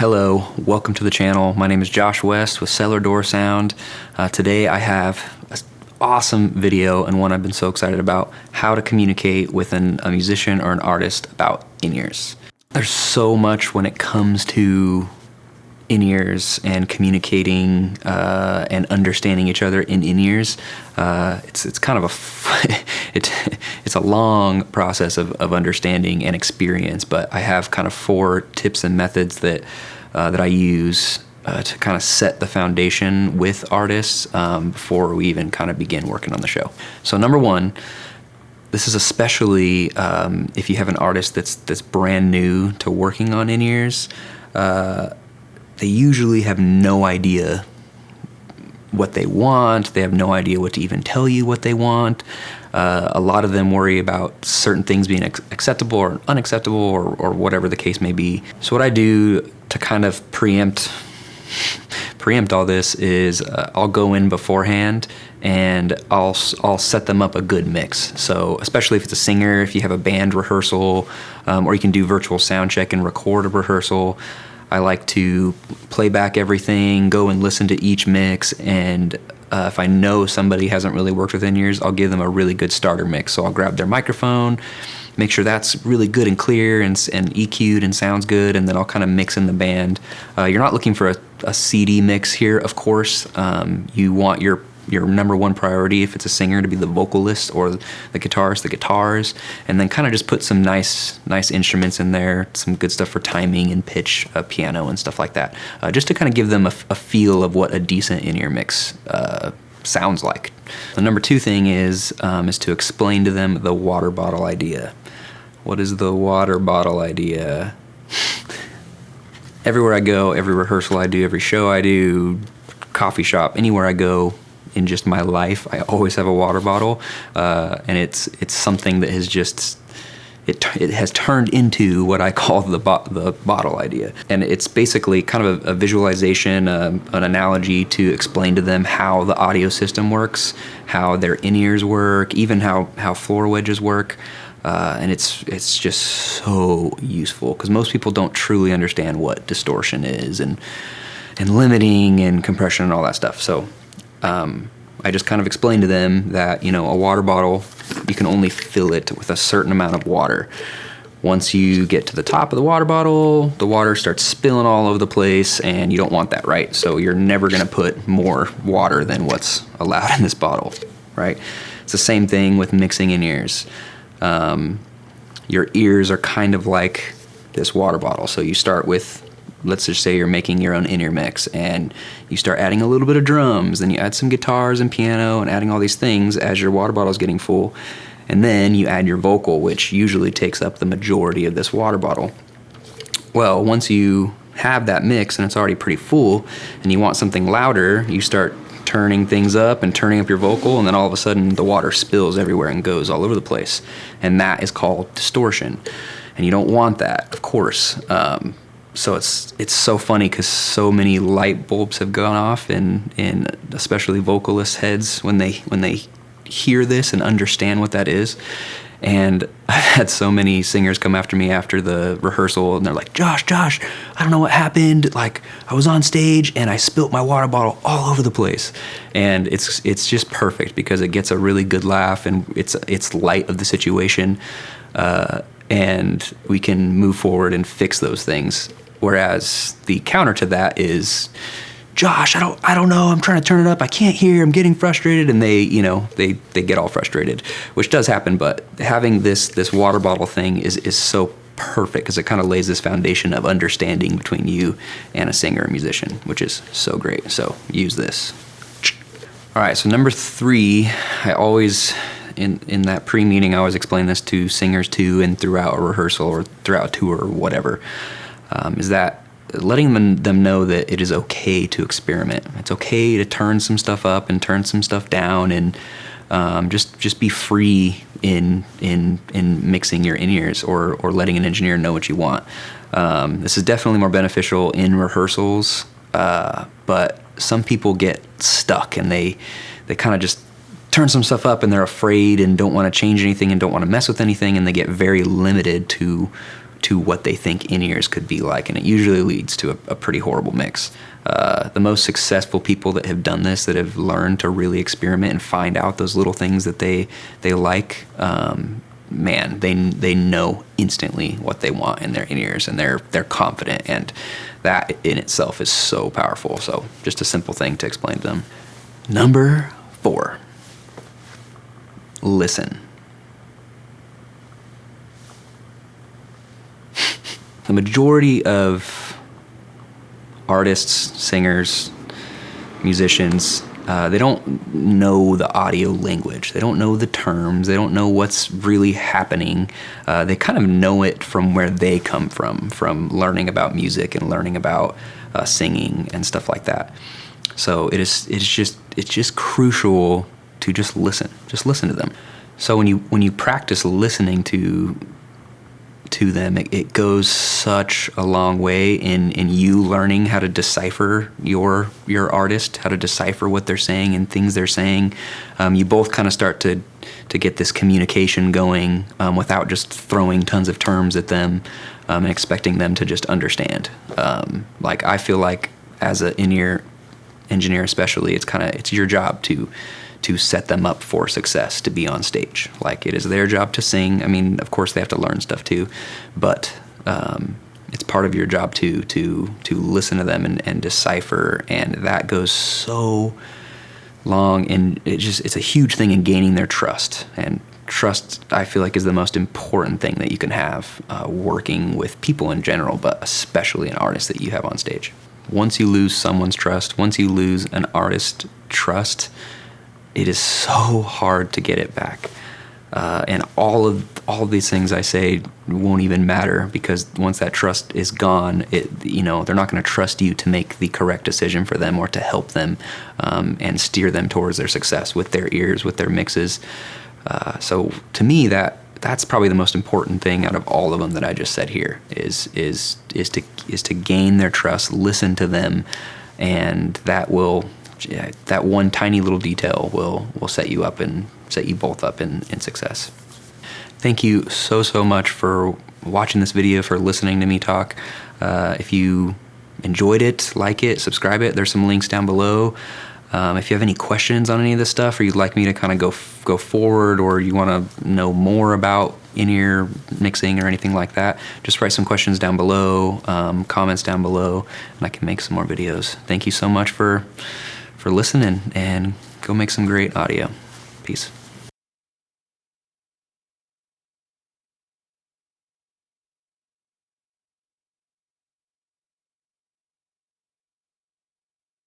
Hello, welcome to the channel. My name is Josh West with Cellar Door Sound. Today I have an awesome video and one I've been so excited about, how to communicate with a musician or an artist about in-ears. There's so much when it comes to in-ears and communicating and understanding each other in in-ears. It's kind of it's a long process of understanding and experience, but I have kind of 4 tips and methods that I use to kind of set the foundation with artists before we even kind of begin working on the show. So number 1, this is especially if you have an artist that's brand new to working on in-ears. They usually have no idea what they want. They have no idea what to even tell you what they want. A lot of them worry about certain things being acceptable or unacceptable or whatever the case may be. So what I do to kind of preempt all this is I'll go in beforehand and I'll set them up a good mix. So especially if it's a singer, if you have a band rehearsal, or you can do virtual sound check and record a rehearsal, I like to play back everything, go and listen to each mix, and if I know somebody hasn't really worked with in-ears, I'll give them a really good starter mix. So I'll grab their microphone, make sure that's really good and clear and EQ'd and sounds good, and then I'll kind of mix in the band. You're not looking for a CD mix here, of course. You want your number 1 priority, if it's a singer, to be the vocalist, or the guitarist, the guitars, and then kind of just put some nice instruments in there, some good stuff for timing and pitch, piano and stuff like that, just to kind of give them a feel of what a decent in-ear mix sounds like. The number 2 thing is to explain to them the water bottle idea. What is the water bottle idea? Everywhere I go, every rehearsal I do, every show I do, coffee shop, anywhere I go in just my life, I always have a water bottle, and it's something that has just it has turned into what I call the bottle idea. And it's basically kind of a visualization, an analogy to explain to them how the audio system works, how their in-ears work, even how floor wedges work. And it's just so useful because most people don't truly understand what distortion is and limiting and compression and all that stuff. So I just kind of explained to them that, a water bottle, you can only fill it with a certain amount of water. Once you get to the top of the water bottle, the water starts spilling all over the place, and you don't want that, right? So you're never going to put more water than what's allowed in this bottle, right? It's the same thing with mixing in-ears. Your ears are kind of like this water bottle. So you start with, let's just say you're making your own in-ear mix, and you start adding a little bit of drums, then you add some guitars and piano and adding all these things as your water bottle is getting full, and then you add your vocal, which usually takes up the majority of this water bottle. Well, once you have that mix and it's already pretty full and you want something louder, you start turning things up and turning up your vocal, and then all of a sudden the water spills everywhere and goes all over the place, and that is called distortion, and you don't want that, of course. So it's so funny because so many light bulbs have gone off in especially vocalists' heads when they hear this and understand what that is. And I've had so many singers come after me after the rehearsal, and they're like, Josh, I don't know what happened. Like, I was on stage and I spilt my water bottle all over the place. And it's just perfect because it gets a really good laugh, and it's light of the situation, and we can move forward and fix those things. Whereas the counter to that is, Josh, I don't know, I'm trying to turn it up, I can't hear, I'm getting frustrated, and they get all frustrated, which does happen. But having this water bottle thing is so perfect because it kind of lays this foundation of understanding between you and a singer or musician, which is so great. So use this. All right, so number 3, I always, in that pre-meeting, I always explain this to singers too, and throughout a rehearsal or throughout a tour or whatever, is that letting them know that it is okay to experiment. It's okay to turn some stuff up and turn some stuff down, and just be free in mixing your in-ears or letting an engineer know what you want. This is definitely more beneficial in rehearsals, but some people get stuck and they kind of just turn some stuff up and they're afraid and don't want to change anything and don't want to mess with anything, and they get very limited to to what they think in-ears could be like, and it usually leads to a pretty horrible mix. The most successful people that have done this, that have learned to really experiment and find out those little things that they like, man, they know instantly what they want in their in-ears, and they're confident, and that in itself is so powerful. So just a simple thing to explain to them. Number 4, listen. The majority of artists, singers, musicians, they don't know the audio language. They don't know the terms. They don't know what's really happening. They kind of know it from where they come from learning about music and learning about singing and stuff like that. So it's just crucial to just listen to them. So when you practice listening to them, it goes such a long way in you learning how to decipher your artist, how to decipher what they're saying and things they're saying. You both kind of start to get this communication going without just throwing tons of terms at them and expecting them to just understand. Like, I feel like as an in-ear engineer especially, it's your job to set them up for success, to be on stage. Like, it is their job to sing. I mean, of course they have to learn stuff too, but it's part of your job to listen to them and decipher, and that goes so long, and it's a huge thing in gaining their trust. And trust, I feel like, is the most important thing that you can have working with people in general, but especially an artist that you have on stage. Once you lose someone's trust, once you lose an artist's trust, it is so hard to get it back. And all of these things I say won't even matter, because once that trust is gone, they're not going to trust you to make the correct decision for them or to help them and steer them towards their success with their ears, with their mixes. So to me, that's probably the most important thing out of all of them that I just said here is to gain their trust, listen to them, and that one tiny little detail will set you up and set you both up in success. Thank you so much for watching this video, for listening to me talk. If you enjoyed it, like it, subscribe it. There's some links down below. If you have any questions on any of this stuff, or you'd like me to kind of go forward, or you want to know more about in-ear mixing or anything like that, just write some questions down below, comments down below, and I can make some more videos. Thank you so much for listening, and go make some great audio. Peace.